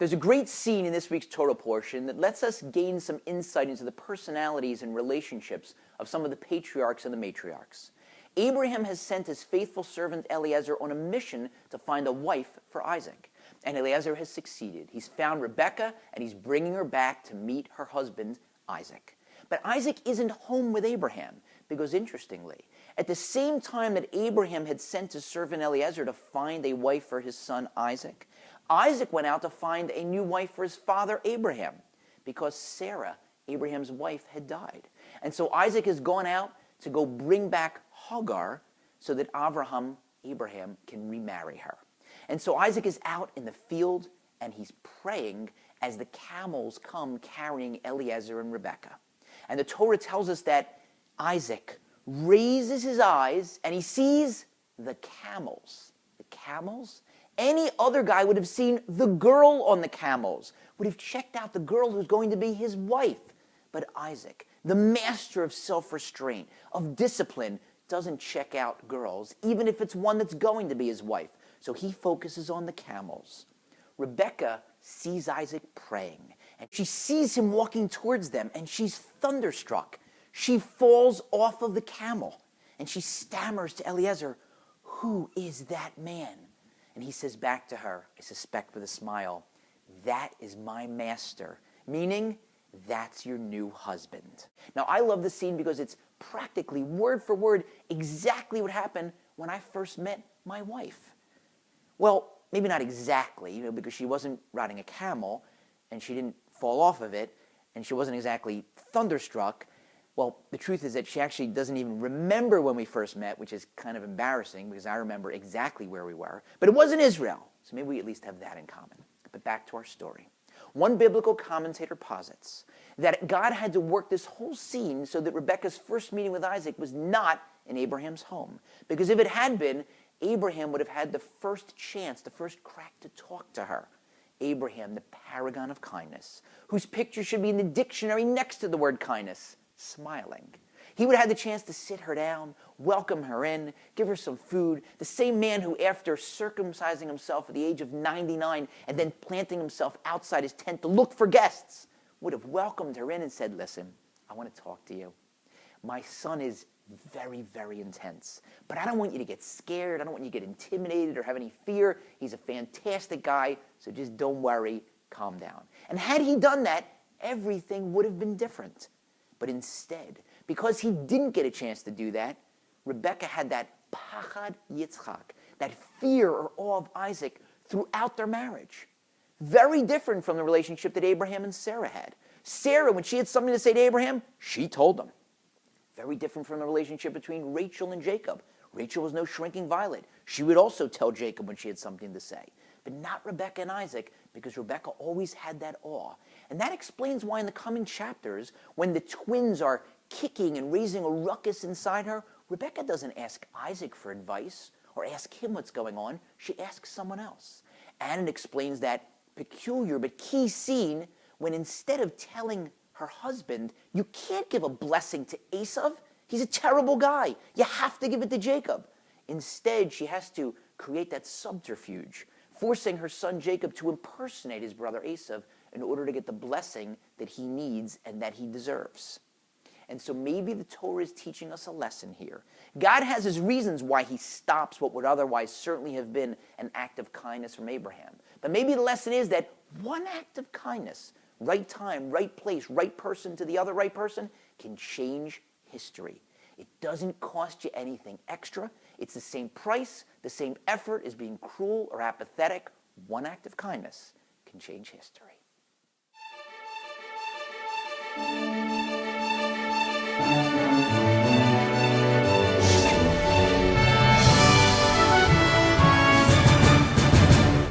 There's a great scene in this week's Torah portion that lets us gain some insight into the personalities and relationships of some of the patriarchs and the matriarchs. Abraham has sent his faithful servant Eliezer on a mission to find a wife for Isaac. And Eliezer has succeeded. He's found Rebekah, and he's bringing her back to meet her husband, Isaac. But Isaac isn't home with Abraham, because interestingly, at the same time that Abraham had sent his servant Eliezer to find a wife for his son Isaac, Isaac went out to find a new wife for his father Abraham, because Sarah, Abraham's wife, had died. And so Isaac has gone out to go bring back Hagar so that Abraham, can remarry her. And so Isaac is out in the field and he's praying as the camels come carrying Eliezer and Rebekah. And the Torah tells us that Isaac raises his eyes and he sees the camels. The camels? Any other guy would have seen the girl on the camels, would have checked out the girl who's going to be his wife. But Isaac, the master of self-restraint, of discipline, doesn't check out girls, even if it's one that's going to be his wife. So he focuses on the camels. Rebekah sees Isaac praying, and she sees him walking towards them, and she's thunderstruck. She falls off of the camel, and she stammers to Eliezer, "Who is that man?" And he says back to her, I suspect with a smile, "That is my master," meaning, that's your new husband. Now, I love this scene because it's practically, word for word, exactly what happened when I first met my wife. Well, maybe not exactly, because she wasn't riding a camel, and she didn't fall off of it, and she wasn't exactly thunderstruck. Well, the truth is that she actually doesn't even remember when we first met, which is kind of embarrassing because I remember exactly where we were. But it was in Israel, so maybe we at least have that in common. But back to our story. One biblical commentator posits that God had to work this whole scene so that Rebekah's first meeting with Isaac was not in Abraham's home. Because if it had been, Abraham would have had the first chance, the first crack to talk to her. Abraham, the paragon of kindness, whose picture should be in the dictionary next to the word kindness, smiling. He would have had the chance to sit her down, welcome her in, give her some food. The same man who, after circumcising himself at the age of 99 and then planting himself outside his tent to look for guests, would have welcomed her in and said, "Listen, I want to talk to you. My son is very, very intense, but I don't want you to get scared. I don't want you to get intimidated or have any fear. He's a fantastic guy, so just don't worry, calm down." And had he done that, everything would have been different. But instead, because he didn't get a chance to do that, Rebekah had that pachad Yitzchak, that fear or awe of Isaac throughout their marriage. Very different from the relationship that Abraham and Sarah had. Sarah, when she had something to say to Abraham, she told him. Very different from the relationship between Rachel and Jacob. Rachel was no shrinking violet. She would also tell Jacob when she had something to say. But not Rebekah and Isaac, because Rebekah always had that awe. And that explains why in the coming chapters, when the twins are kicking and raising a ruckus inside her, Rebekah doesn't ask Isaac for advice or ask him what's going on. She asks someone else. And it explains that peculiar but key scene when instead of telling her husband, "You can't give a blessing to Esau, he's a terrible guy, you have to give it to Jacob." Instead, she has to create that subterfuge, forcing her son Jacob to impersonate his brother Esau in order to get the blessing that he needs and that he deserves. And so maybe the Torah is teaching us a lesson here. God has his reasons why he stops what would otherwise certainly have been an act of kindness from Abraham. But maybe the lesson is that one act of kindness, right time, right place, right person to the other right person, can change history. It doesn't cost you anything extra. It's the same price, the same effort as being cruel or apathetic. One act of kindness can change history.